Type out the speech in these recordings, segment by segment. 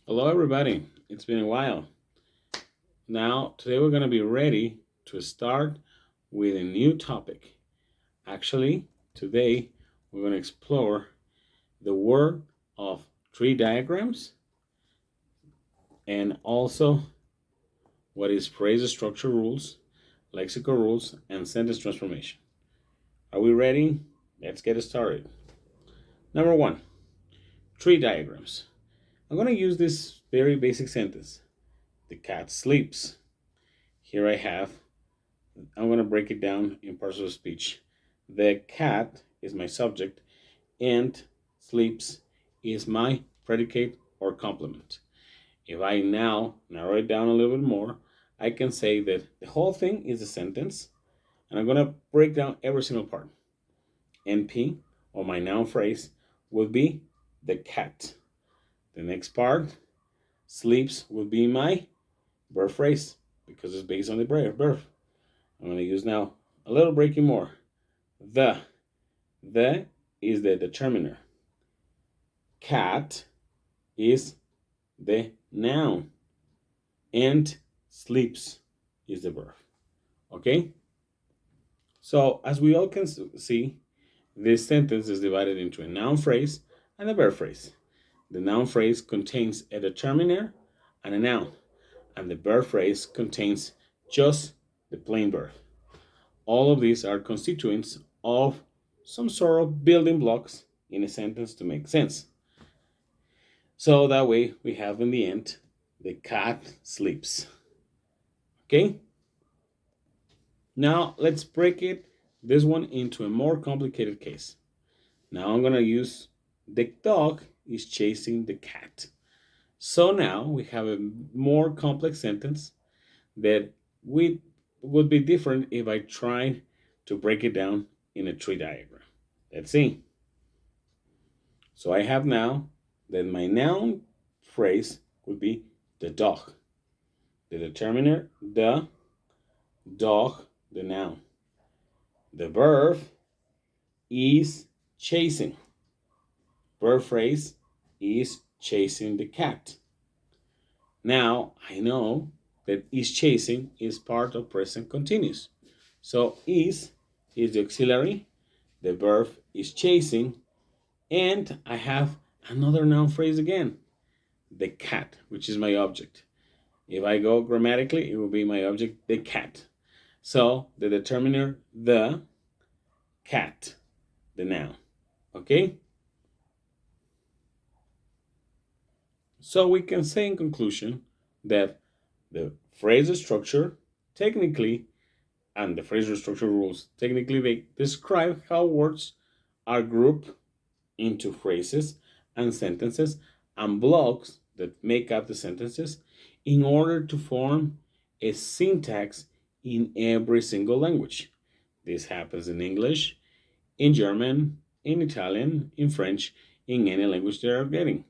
Hello, everybody. It's been a while. Now, today we're going to be ready to start with a new topic. Actually, today we're going to explore the world of tree diagrams and also what is phrase structure rules, lexical rules, and sentence transformation. Are we ready? Let's get started. Number one, tree diagrams. I'm going to use this very basic sentence. The cat sleeps. Here I'm going to break it down in parts of speech. The cat is my subject and sleeps is my predicate or complement. If I now narrow it down a little bit more, I can say that the whole thing is a sentence, and I'm going to break down every single part. NP, or my noun phrase, will be the cat. The next part, sleeps, will be my verb phrase because it's based on the verb. I'm going to use now a little breaking more. The is the determiner. Cat is the noun. And sleeps is the verb. Okay? So, as we all can see, this sentence is divided into a noun phrase and a verb phrase. The noun phrase contains a determiner and a noun, and the verb phrase contains just the plain verb. All of these are constituents of some sort of building blocks in a sentence to make sense. So that way we have in the end, the cat sleeps. Okay? Now let's break this one into a more complicated case. Now I'm going to use the dog is chasing the cat. So now we have a more complex sentence that would be different if I tried to break it down in a tree diagram. Let's see. So I have now that my noun phrase would be the dog. The determiner, the dog, the noun. The verb is chasing. Verb phrase is chasing the cat. Now I know that is chasing is part of present continuous. So is the auxiliary, the verb is chasing, and I have another noun phrase again, the cat, which is my object. If I go grammatically, it will be my object, the cat. So the determiner, the cat, the noun. Okay? So we can say in conclusion that the phrase structure technically and the phrase structure rules technically they describe how words are grouped into phrases and sentences and blocks that make up the sentences in order to form a syntax in every single language. This happens in English, in German, in Italian, in French, in any language they are getting.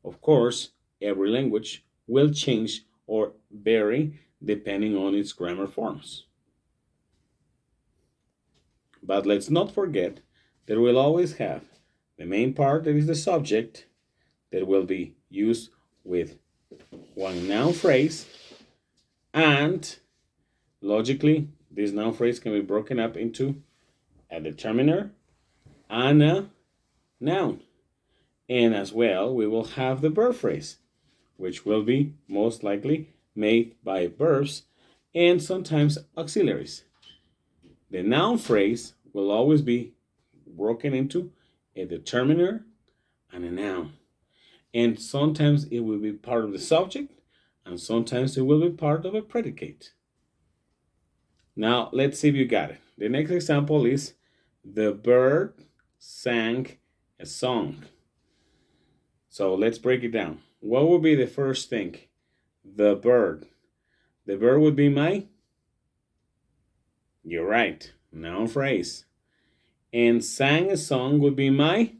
Of course, every language will change or vary depending on its grammar forms. But let's not forget that we'll always have the main part that is the subject that will be used with one noun phrase, and logically this noun phrase can be broken up into a determiner and a noun. And as well, we will have the verb phrase, which will be most likely made by verbs and sometimes auxiliaries. The noun phrase will always be broken into a determiner and a noun. And sometimes it will be part of the subject, and sometimes it will be part of a predicate. Now, let's see if you got it. The next example is the bird sang a song. So let's break it down. What would be the first thing? The bird. The bird would be you're right, noun phrase. And sang a song would be my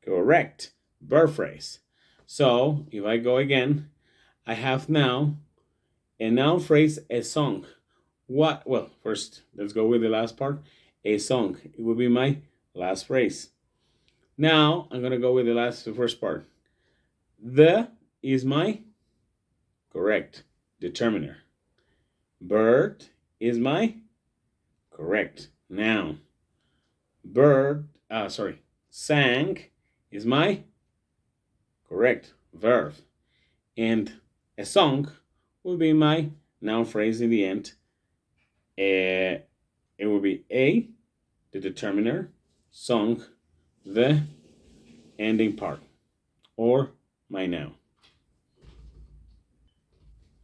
correct verb phrase. So if I go again, I have now a noun phrase, a song. What? Well, first, let's go with the last part. A song. It would be my last phrase. Now, I'm going to go with the first part. The is my correct determiner. Bird is my correct noun. Sang is my correct verb. And a song will be my noun phrase in the end. It will be a, the determiner, song, the ending part, or my noun.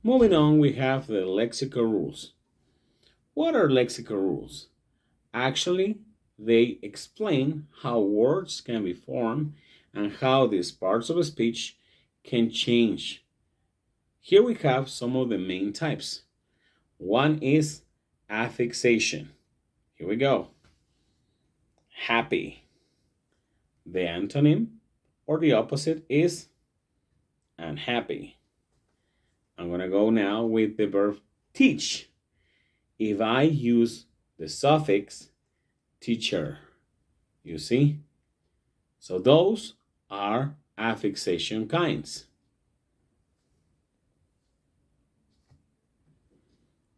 Moving on, we have the lexical rules. What are lexical rules? Actually, they explain how words can be formed and how these parts of a speech can change. Here we have some of the main types. One is affixation. Here we go. Happy. The antonym or the opposite is unhappy. I'm going to go now with the verb teach. If I use the suffix teacher, you see? So those are affixation kinds.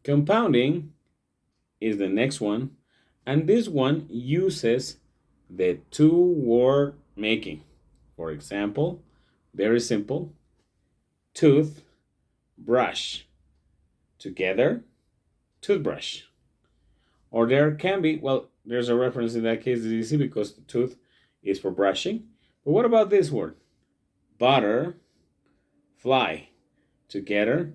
Compounding is the next one, and this one uses the two-word making. For example, very simple, tooth, brush. Together, toothbrush. Or there can be, well, there's a reference in that case, it's easy because the tooth is for brushing. But what about this word? Butter, fly. Together,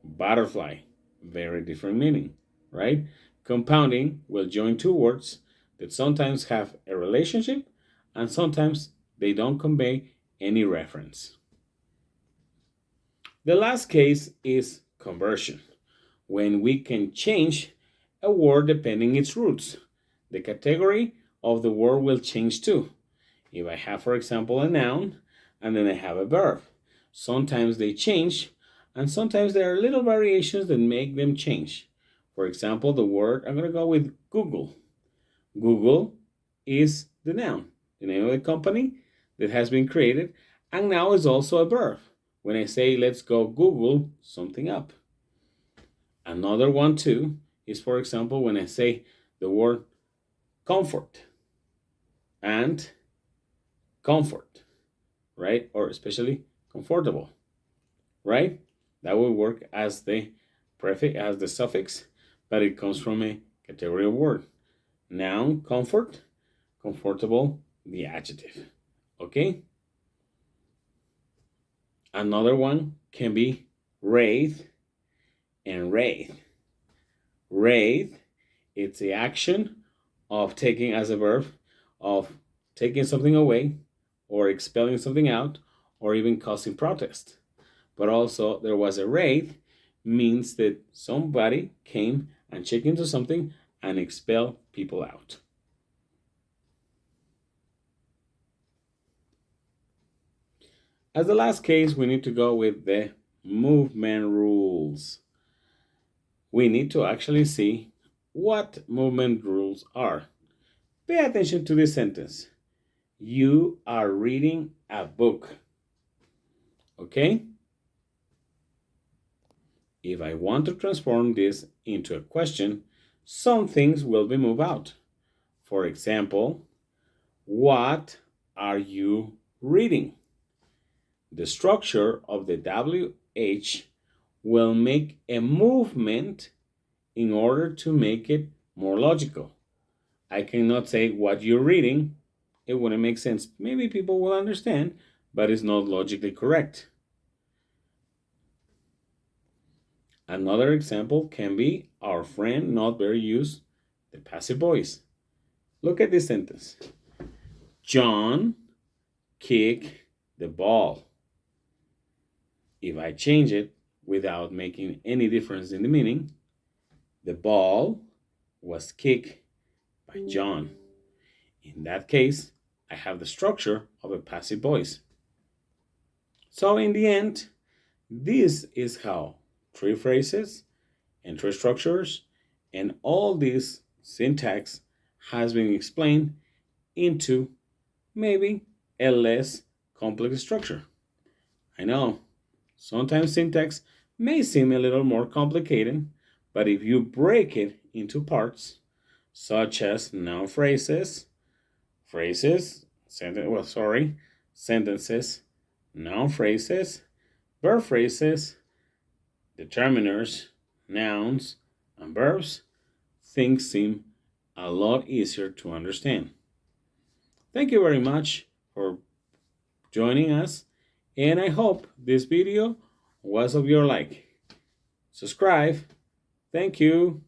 butterfly. Very different meaning, right? Compounding will join two words that sometimes have a relationship and sometimes they don't convey any reference. The last case is conversion, when we can change a word depending its roots. The category of the word will change too. If I have, for example, a noun and then I have a verb, sometimes they change and sometimes there are little variations that make them change. For example, the word, I'm going to go with Google. Google is the noun, the name of the company that has been created, and now is also a verb. When I say, let's go Google something up. Another one too is, for example, when I say the word comfort and comfort, right? Or especially comfortable, right? That will work as the prefix, as the suffix, but it comes from a category of word. Noun, comfort, comfortable, the adjective, okay? Another one can be wraith and wraith. Wraith, it's the action of taking as a verb, of taking something away or expelling something out or even causing protest. But also there was a wraith, means that somebody came and checked into something and expelled people out. As the last case, we need to go with the movement rules. We need to actually see what movement rules are. Pay attention to this sentence. You are reading a book. Okay? If I want to transform this into a question, some things will be moved out. For example, what are you reading? The structure of the WH will make a movement in order to make it more logical. I cannot say what you're reading. It wouldn't make sense. Maybe people will understand, but it's not logically correct. Another example can be our friend not very used the passive voice. Look at this sentence. John kicked the ball. If I change it without making any difference in the meaning, the ball was kicked by John. In that case, I have the structure of a passive voice. So in the end, this is how three phrases and three structures and all this syntax has been explained into maybe a less complex structure. I know Sometimes syntax may seem a little more complicated, but if you break it into parts, such as noun phrases, sentences, noun phrases, verb phrases, determiners, nouns, and verbs, things seem a lot easier to understand. Thank you very much for joining us, and I hope this video was of your like. Subscribe. Thank you.